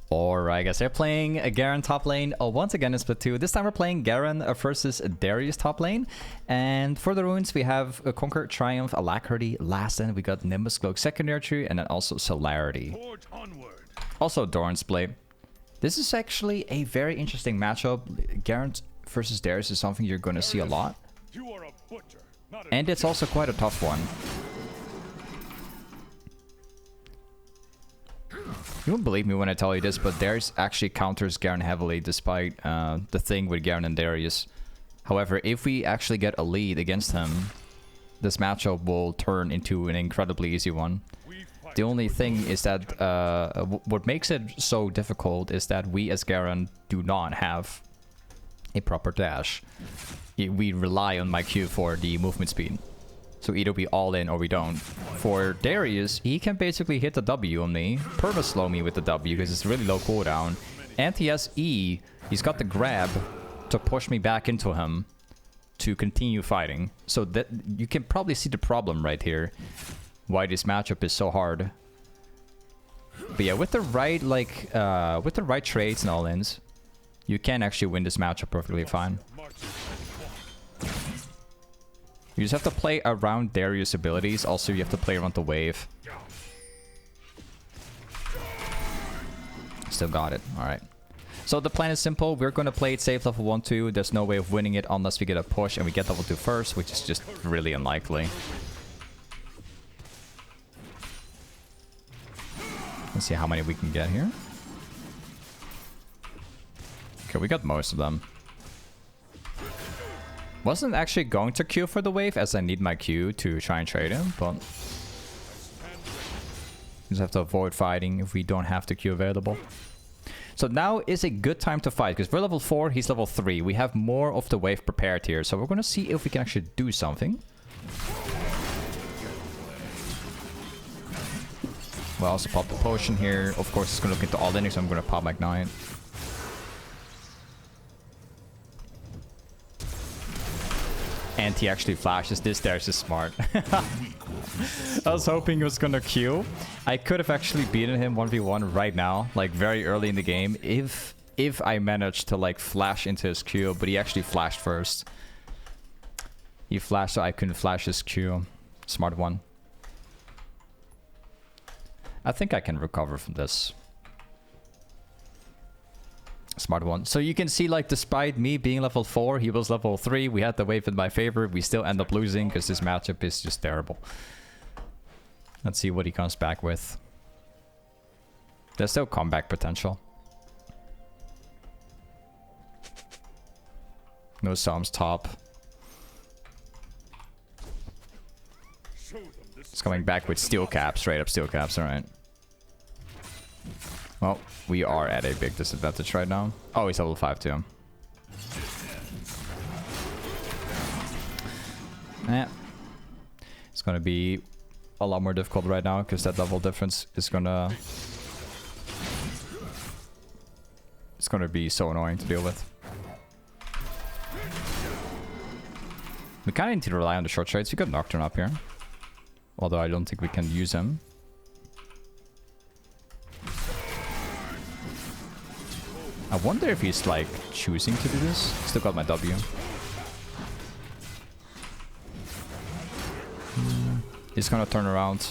Alright guys, we're playing a Garen top lane. Once again in Split 2. This time we're playing Garen versus Darius top lane. And for the runes we have a Conquer, Triumph, Alacrity, Last End. We got Nimbus, Cloak, Secondary Tree, and then also Celerity. Also Doran's Blade. This is actually a very interesting matchup. Garen versus Darius is something you're going to see a lot. And it's also quite a tough one. You won't believe me when I tell you this, but Darius actually counters Garen heavily despite the thing with Garen and Darius. However, if we actually get a lead against him, this matchup will turn into an incredibly easy one. The only thing is that what makes it so difficult is that we as Garen do not have a proper dash. We rely on my Q for the movement speed. So either we all in or we don't. For Darius, he can basically hit the W on me, perma-slow me with the W because it's really low cooldown. And he has E, he's got the grab to push me back into him to continue fighting. So that you can probably see the problem right here, why this matchup is so hard. But yeah, with the right with the right trades and all-ins, you can actually win this matchup perfectly fine. You just have to play around Darius' abilities. Also, you have to play around the wave. Still got it. Alright. So the plan is simple. We're going to play it safe level 1-2. There's no way of winning it unless we get a push and we get level 2 first, which is just really unlikely. Let's see how many we can get here. Okay, we got most of them. Wasn't actually going to queue for the wave as I need my Q to try and trade him, but just have to avoid fighting if we don't have the Q available. So now is a good time to fight because we're level 4, he's level 3. We have more of the wave prepared here, so we're going to see if we can actually do something. We'll also pop the potion here. Of course, it's going to look into all ending, so I'm going to pop Ignite. And he actually flashes this. There's smart. I was hoping he was gonna Q. I could have actually beaten him 1v1 right now, like very early in the game, if I managed to like flash into his Q, but he actually flashed first. He flashed so I couldn't flash his Q. Smart one. I think I can recover from this. Smart one. So you can see, like, despite me being level 4, he was level 3. We had the wave in my favor. We still end up losing because this matchup is just terrible. Let's see what he comes back with. There's still comeback potential. No Psalms top. It's coming back with steel caps, straight up steel caps, alright. Well, we are at a big disadvantage right now. Oh, he's level 5 too. Yeah. It's gonna be a lot more difficult right now because that level difference is gonna... It's gonna be so annoying to deal with. We kinda need to rely on the short trades. We got Nocturne up here. Although I don't think we can use him. I wonder if he's like choosing to do this. Still got my W. He's gonna turn around.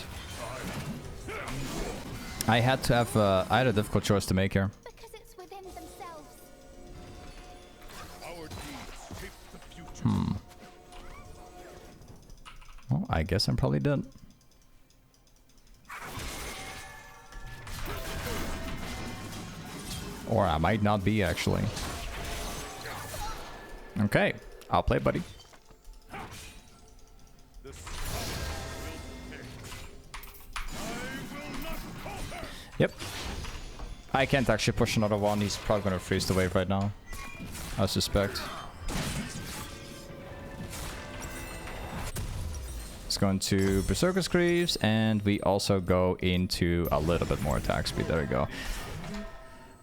I had to have I had a difficult choice to make here. Because it's within themselves. Well, I guess I'm probably dead. Or I might not be, actually. Okay, I'll play, buddy. Yep. I can't actually push another one. He's probably gonna freeze the wave right now, I suspect. It's going to Berserker's Greaves, and we also go into a little bit more attack speed. There we go.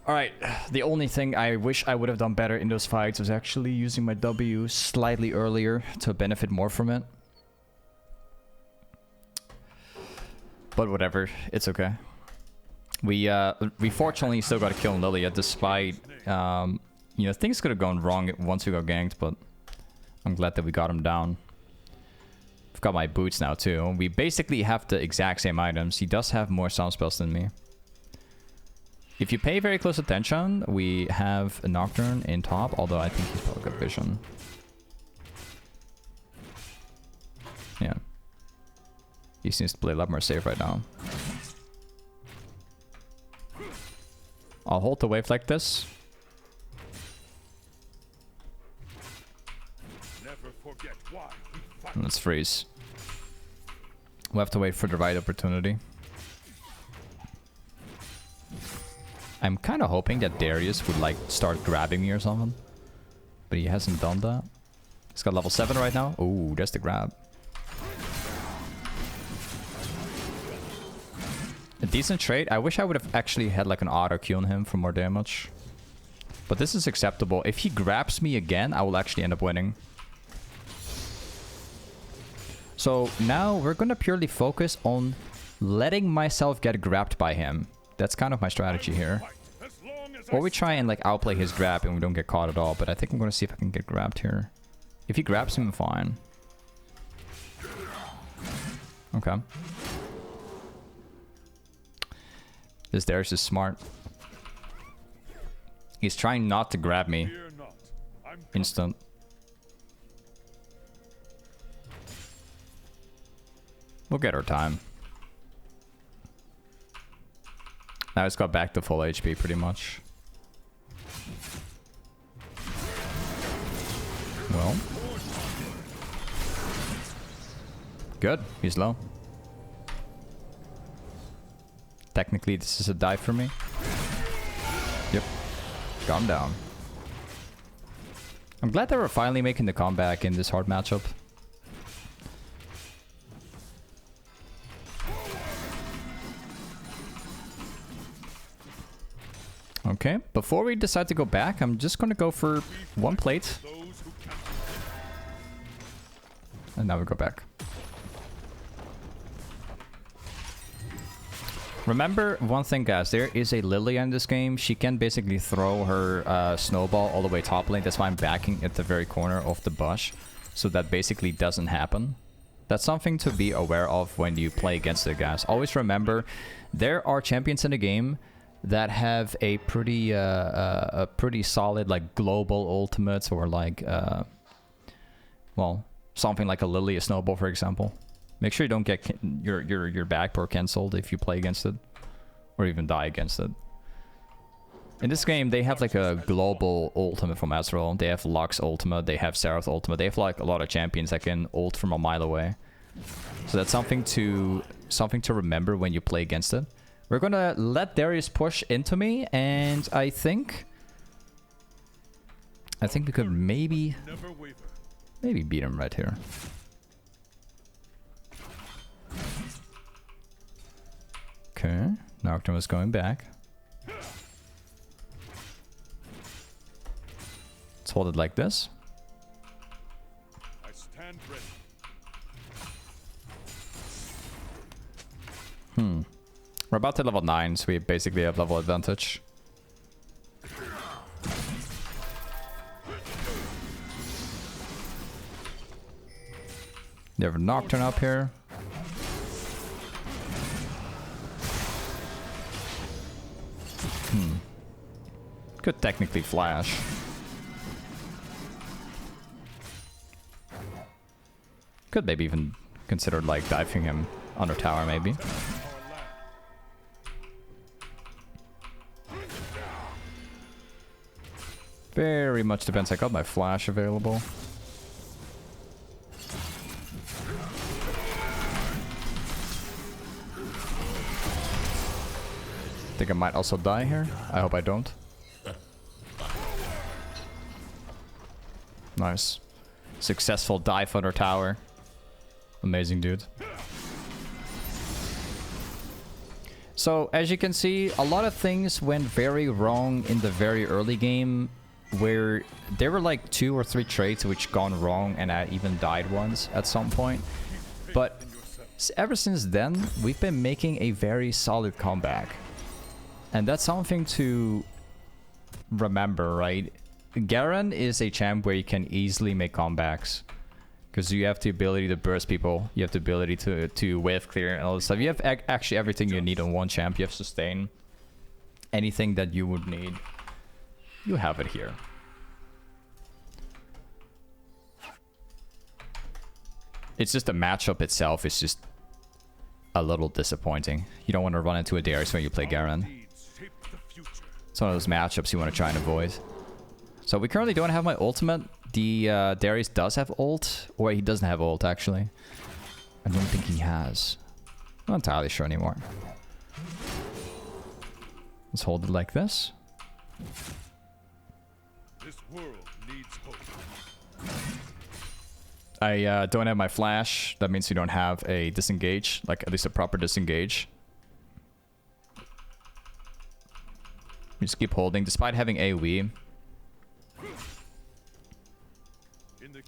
Alright, the only thing I wish I would have done better in those fights was actually using my W slightly earlier to benefit more from it. But whatever, it's okay. We fortunately still got a kill on Lilia despite, you know, things could have gone wrong once we got ganked, but I'm glad that we got him down. I've got my boots now too. We basically have the exact same items. He does have more sound spells than me. If you pay very close attention, we have a Nocturne in top, although I think he's probably got vision. Yeah. He seems to play a lot more safe right now. I'll hold the wave like this. And let's freeze. We'll have to wait for the right opportunity. I'm kind of hoping that Darius would like start grabbing me or something. But he hasn't done that. He's got level 7 right now. Ooh, there's the grab. A decent trade. I wish I would have actually had like an auto Q on him for more damage. But this is acceptable. If he grabs me again, I will actually end up winning. So now we're gonna purely focus on letting myself get grabbed by him. That's kind of my strategy here. Or we try and like outplay his grab and we don't get caught at all. But I think I'm gonna see if I can get grabbed here. If he grabs him, fine. Okay. This Darius is smart. He's trying not to grab me. Instant. We'll get our time. Now it's got back to full HP pretty much. Well. Good. He's low. Technically, this is a dive for me. Yep. Got him down. I'm glad they were finally making the comeback in this hard matchup. Okay, before we decide to go back, I'm just gonna go for one plate. And now we go back. Remember one thing, guys, there is a Lilia in this game. She can basically throw her snowball all the way top lane. That's why I'm backing at the very corner of the bush. So that basically doesn't happen. That's something to be aware of when you play against the guys. Always remember, there are champions in the game that have a pretty solid like global ultimates or like, well, something like a Lilia snowball, for example. Make sure you don't get your backdoor cancelled if you play against it. Or even die against it. In this game, they have like a global ultimate from Ezreal. They have Lux ultimate, they have Seraph ultimate. They have like a lot of champions that can ult from a mile away. So that's something to remember when you play against it. We're gonna let Darius push into me, and I think we could maybe beat him right here. Okay, Nocturne was going back. Let's hold it like this. I stand ready. We're about to level 9, so we basically have level advantage. You have a Nocturne up here. Could technically flash. Could maybe even consider like diving him under tower maybe. Very much depends. I got my flash available. Think I might also die here. I hope I don't. Nice. Successful dive under tower. Amazing, dude. So, as you can see, a lot of things went very wrong in the very early game, where there were like 2 or 3 trades which gone wrong, and I even died once at some point. But ever since then, we've been making a very solid comeback. And that's something to remember, right? Garen is a champ where you can easily make comebacks. Because you have the ability to burst people. You have the ability to wave clear and all this stuff. You have actually everything you need on one champ. You have sustain. Anything that you would need. You have it here. It's just the matchup itself is just a little disappointing. You don't want to run into a Darius when you play Garen. It's one of those matchups you want to try and avoid. So we currently don't have my ultimate. The Darius does have ult, or he doesn't have ult actually. I don't think he has. I'm not entirely sure anymore. Let's hold it like this. This world needs hope. I don't have my flash. That means you don't have a disengage, like at least a proper disengage. We just keep holding, despite having AoE.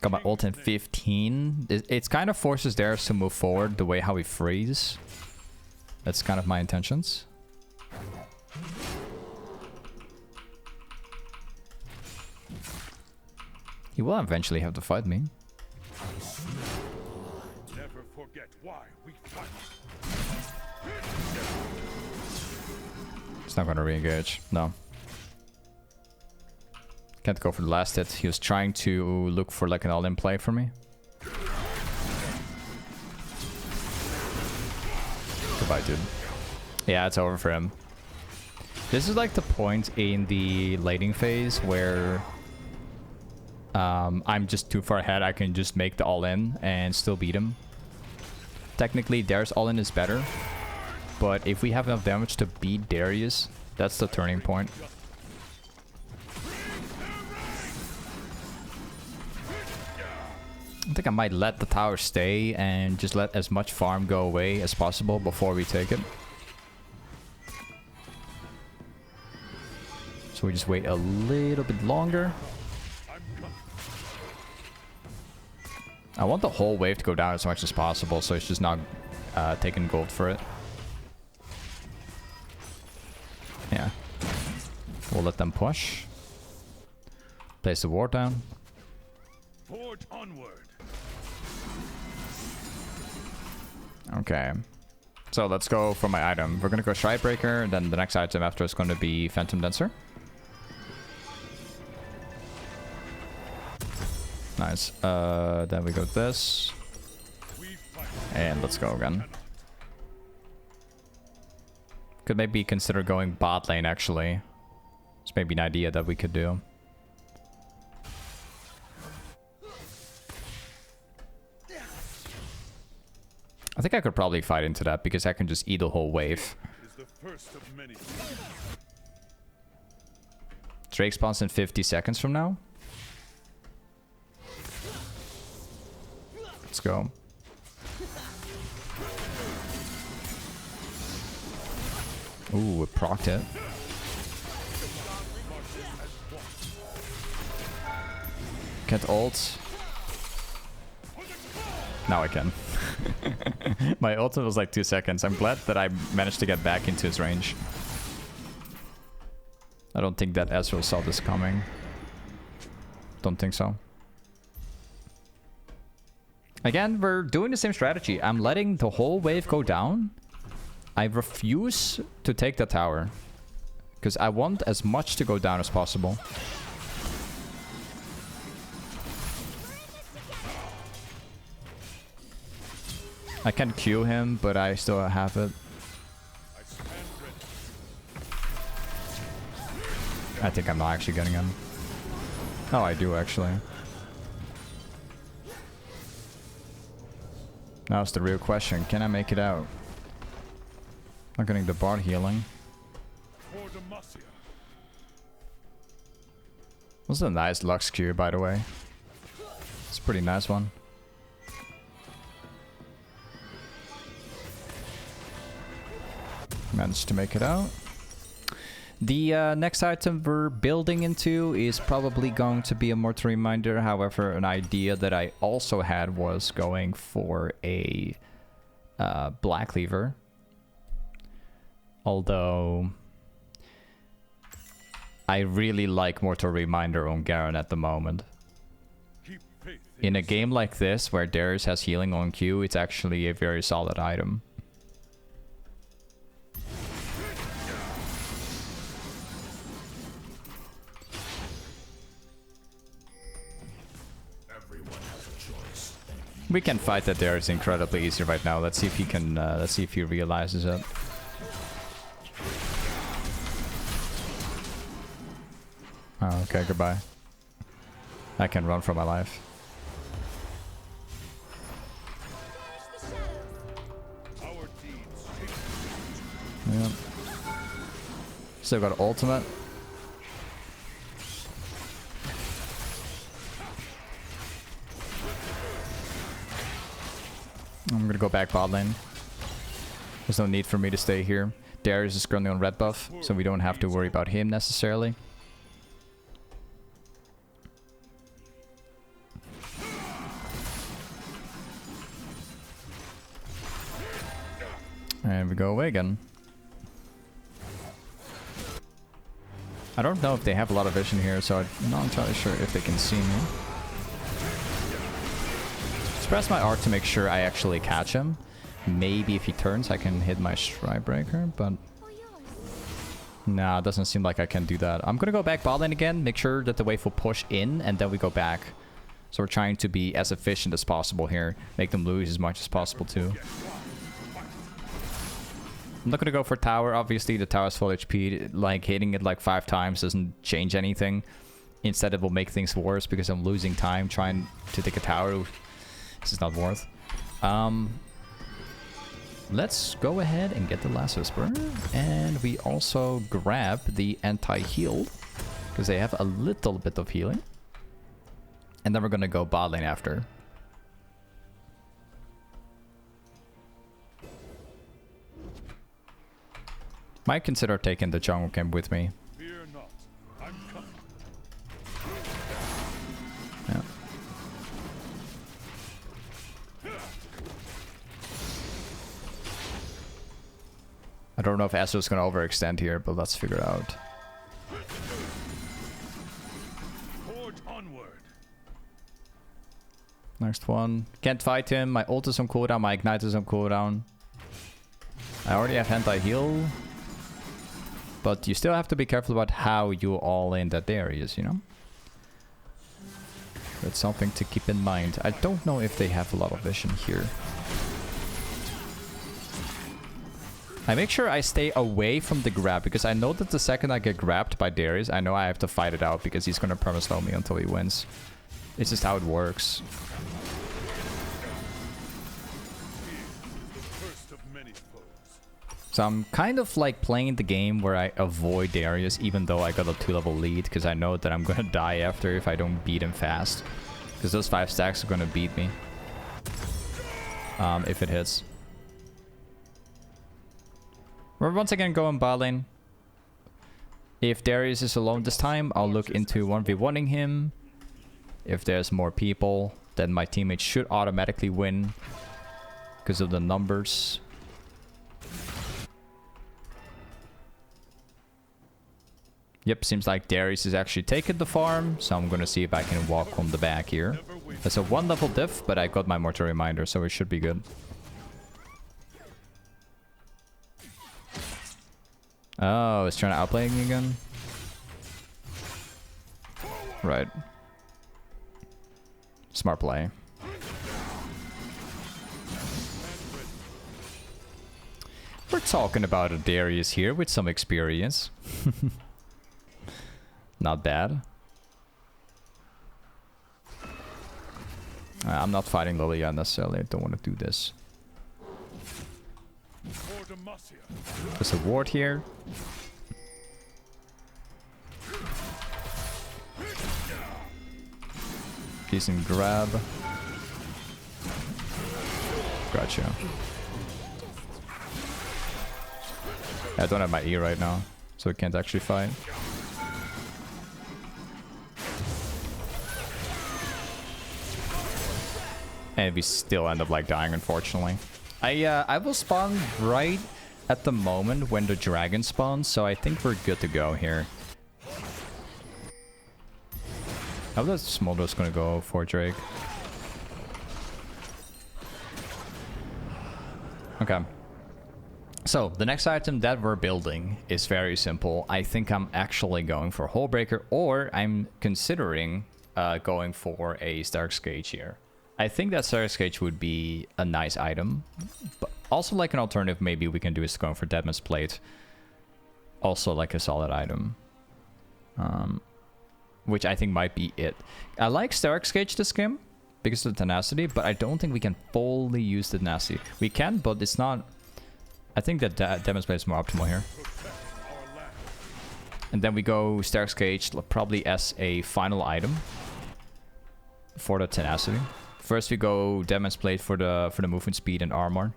Got my ult in 15. It's kind of forces Darius to move forward the way how he frees. That's kind of my intentions. He will eventually have to fight me. Never forget why we fight. It's not gonna re-engage. No. Can't go for the last hit. He was trying to look for like an all-in play for me. Goodbye, dude. Yeah, it's over for him. This is like the point in the laning phase where I'm just too far ahead. I can just make the all-in and still beat him. Technically, Darius all-in is better. But if we have enough damage to beat Darius, that's the turning point. I think I might let the tower stay and just let as much farm go away as possible before we take it. So we just wait a little bit longer. I want the whole wave to go down as much as possible, so it's just not taking gold for it. Yeah. We'll let them push. Place the ward down. Forge onward. Okay. So let's go for my item. We're gonna go stridebreaker, and then the next item after is gonna be phantom dancer. Nice. Then we go this. And let's go again. Could maybe consider going bot lane actually. It's maybe an idea that we could do. I think I could probably fight into that because I can just eat the whole wave. Drake spawns in 50 seconds from now. Let's go. Ooh, it procced it. Can't ult. Now I can. My ultimate was like 2 seconds. I'm glad that I managed to get back into his range. I don't think that Ezreal saw this coming. Don't think so. Again, we're doing the same strategy. I'm letting the whole wave go down. I refuse to take the tower. Because I want as much to go down as possible. I can Q him, but I still have it. I think I'm not actually getting him. Oh, I do actually. Now it's the real question. Can I make it out? Not getting the bot healing. This is a nice Lux Q, by the way. It's a pretty nice one. Managed to make it out. The next item we're building into is probably going to be a mortar reminder. However, an idea that I also had was going for a black lever. Although I really like Mortal Reminder on Garen at the moment. Keep faith In a game like this, where Darius has healing on Q, it's actually a very solid item. We can fight that Darius incredibly easy right now. Let's see if he can. Let's see if he realizes it. Oh, okay, goodbye. I can run for my life. our deeds. Yeah. Still got ultimate. I'm gonna go back bot lane. There's no need for me to stay here. Darius is currently on red buff, so we don't have to worry about him necessarily. And we go away again. I don't know if they have a lot of vision here, so I'm not entirely sure if they can see me. Just press my art to make sure I actually catch him. Maybe if he turns, I can hit my stridebreaker, but... Nah, it doesn't seem like I can do that. I'm gonna go back bot lane again, make sure that the wave will push in, and then we go back. So we're trying to be as efficient as possible here. Make them lose as much as possible too. I'm not gonna go for tower. Obviously, the tower's full HP. Like, hitting it like 5 times doesn't change anything. Instead, it will make things worse because I'm losing time trying to take a tower. This is not worth. Let's go ahead and get the last whisper. And we also grab the anti-heal because they have a little bit of healing. And then we're gonna go bot lane after. Might consider taking the jungle camp with me. Fear not. I'm coming. Yeah. I don't know if Astro's gonna overextend here, but let's figure it out. Forge onward. Next one. Can't fight him. My ult is on cooldown. My ignite is on cooldown. I already have anti-heal. But you still have to be careful about how you all in that areas, you know? That's something to keep in mind. I don't know if they have a lot of vision here. I make sure I stay away from the grab, because I know that the second I get grabbed by Darius, I know I have to fight it out, because he's gonna perma-slow me until he wins. It's just how it works. So I'm kind of like playing the game where I avoid Darius even though I got a 2-level lead, because I know that I'm gonna die after if I don't beat him fast. Because those 5 stacks are gonna beat me. If it hits. We're once again going bot lane. If Darius is alone this time, I'll look into 1v1ing him. If there's more people, then my teammates should automatically win because of the numbers. Yep, seems like Darius is actually taking the farm, so I'm gonna see if I can walk on the back here. That's a 1-level diff, but I got my Mortal Reminder, so it should be good. Oh, it's trying to outplay me again? Right. Smart play. We're talking about a Darius here with some experience. Not bad. I'm not fighting Lilia necessarily. I don't want to do this. There's a ward here. Decent grab. Gotcha. I don't have my E right now, so I can't actually fight. And we still end up like dying, unfortunately. I will spawn right at the moment when the dragon spawns, so I think we're good to go here. How the Smolder's gonna go for Drake? Okay. So, the next item that we're building is very simple. I think I'm actually going for Hullbreaker, or I'm considering going for a steraks gage here. I think that steraks gage would be a nice item. But also, like an alternative, maybe we can do is going for Deadman's Plate. Also, like a solid item. Which I think might be it. I like steraks gage this game because of the tenacity, but I don't think we can fully use the tenacity. We can, but it's not... I think that Demon's Blade is more optimal here. And then we go steraks gage probably as a final item for the tenacity. First we go Demon's Blade for the movement speed and armor.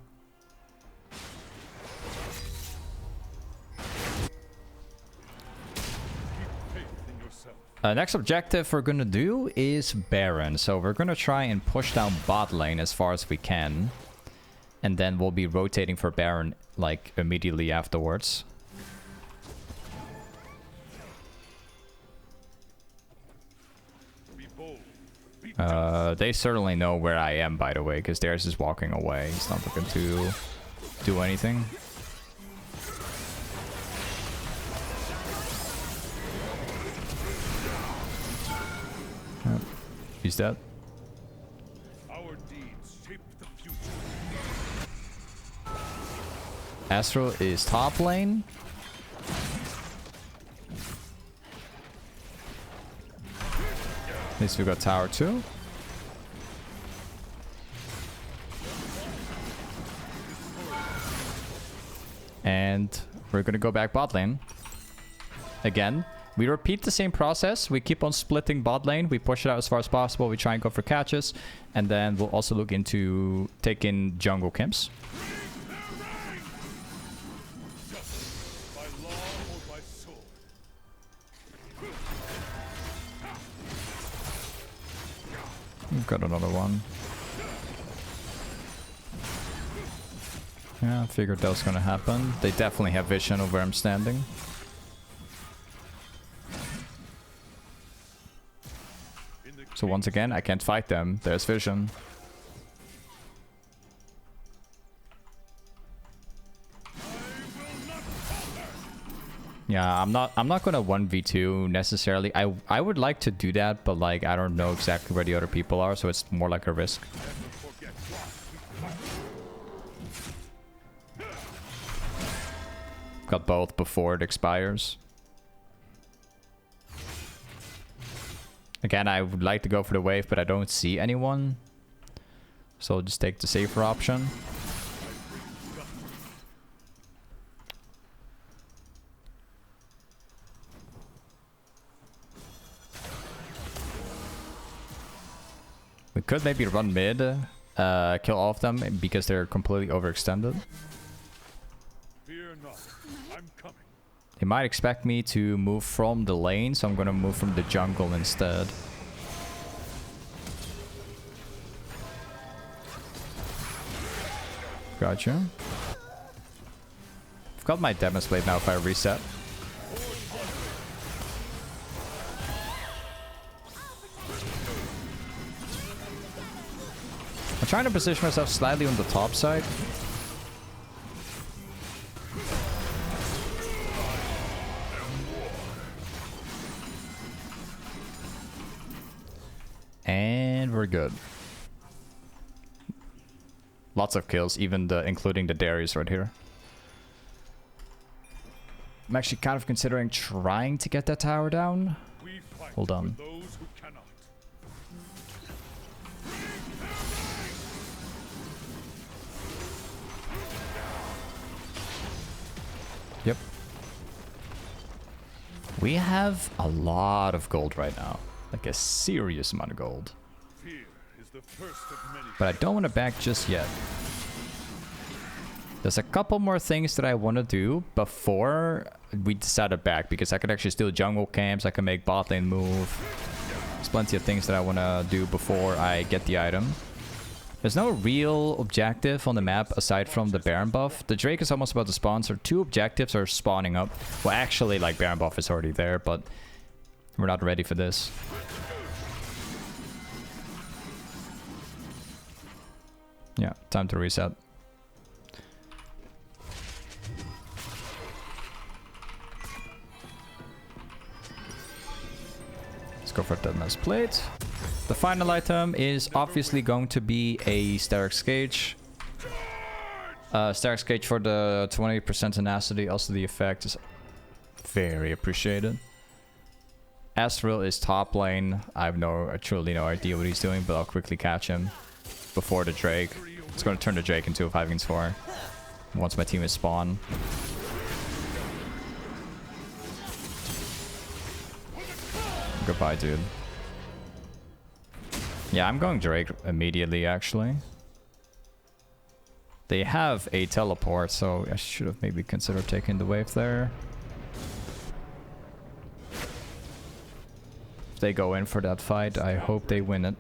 Next objective we're gonna do is Baron. So we're gonna try and push down bot lane as far as we can. And then we'll be rotating for Baron like immediately afterwards. They certainly know where I am, by the way, because theirs is walking away. He's not looking to do anything. Yep. He's dead. Our deeds shape the future. Astro is top lane. At least we got tower 2. And we're gonna go back bot lane. Again, we repeat the same process. We keep on splitting bot lane. We push it out as far as possible. We try and go for catches. And then we'll also look into taking jungle camps. We've got another one. Yeah, I figured that was gonna happen. They definitely have vision of where I'm standing. So once again, I can't fight them. There's vision. Yeah, I'm not gonna 1v2 necessarily. I would like to do that, but like I don't know exactly where the other people are, so it's more like a risk. Got both before it expires. Again, I would like to go for the wave, but I don't see anyone. So I'll just take the safer option. We could maybe run mid, kill all of them because they're completely overextended. Fear not, I'm coming. They might expect me to move from the lane, so I'm gonna move from the jungle instead. Gotcha. I've got my Demon's Blade now if I reset. I'm trying to position myself slightly on the top side. And we're good. Lots of kills, even including the Darius right here. I'm actually kind of considering trying to get that tower down. Hold on. Those who cannot. Yep. We have a lot of gold right now. Like a serious amount of gold. Fear is the first of many. But I don't want to back just yet. There's a couple more things that I want to do before we decide to back, because I could actually steal jungle camps, I can make bot lane move. There's plenty of things that I want to do before I get the item. There's no real objective on the map aside from the Baron buff. The Drake is almost about to spawn, so 2 objectives are spawning up. Well, actually, like, Baron buff is already there, but we're not ready for this. Yeah, time to reset. Let's go for that nice plate. The final item is obviously going to be a steraks gage. Steraks gage for the 20% tenacity. Also, the effect is very appreciated. Astral is top lane. I have truly no idea what he's doing, but I'll quickly catch him before the Drake. It's going to turn the Drake into a 5 against 4 once my team is spawn. Goodbye, dude. Yeah, I'm going Drake immediately, actually. They have a teleport, so I should have maybe considered taking the wave there. If they go in for that fight, I hope they win it.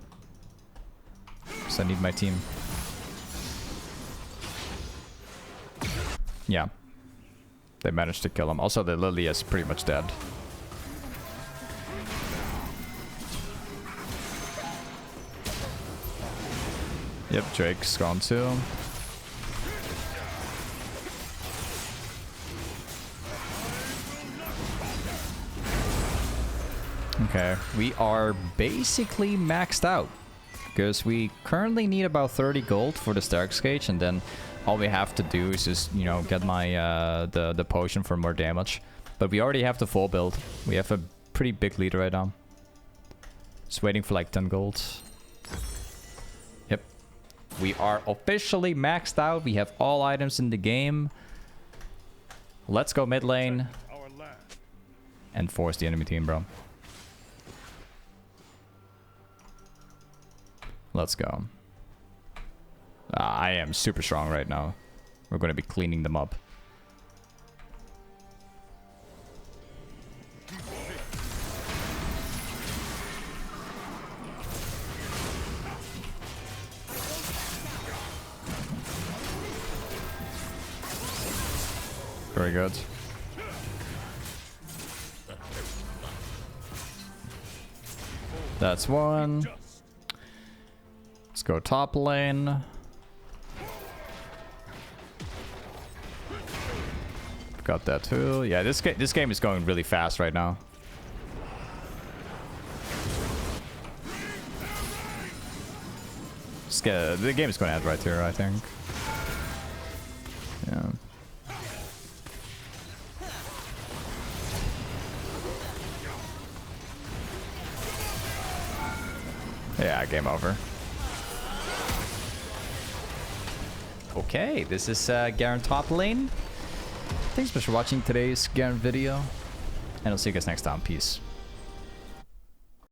Because I need my team. Yeah. They managed to kill him. Also, the Lily is pretty much dead. Yep, Drake's gone too. Okay, we are basically maxed out. Because we currently need about 30 gold for the steraks gage, and then all we have to do is just, you know, get my the potion for more damage. But we already have the full build. We have a pretty big lead right now. Just waiting for like 10 gold. Yep. We are officially maxed out. We have all items in the game. Let's go mid lane and force the enemy team, bro. Let's go. I am super strong right now. We're going to be cleaning them up. Very good. That's one. Let's go top lane. Got that too. Yeah, this game is going really fast right now. The game is going to end right here, I think. Yeah. Yeah, game over. Okay, this is Garen top lane. Thanks so much for watching today's Garen video, and I'll see you guys next time. Peace.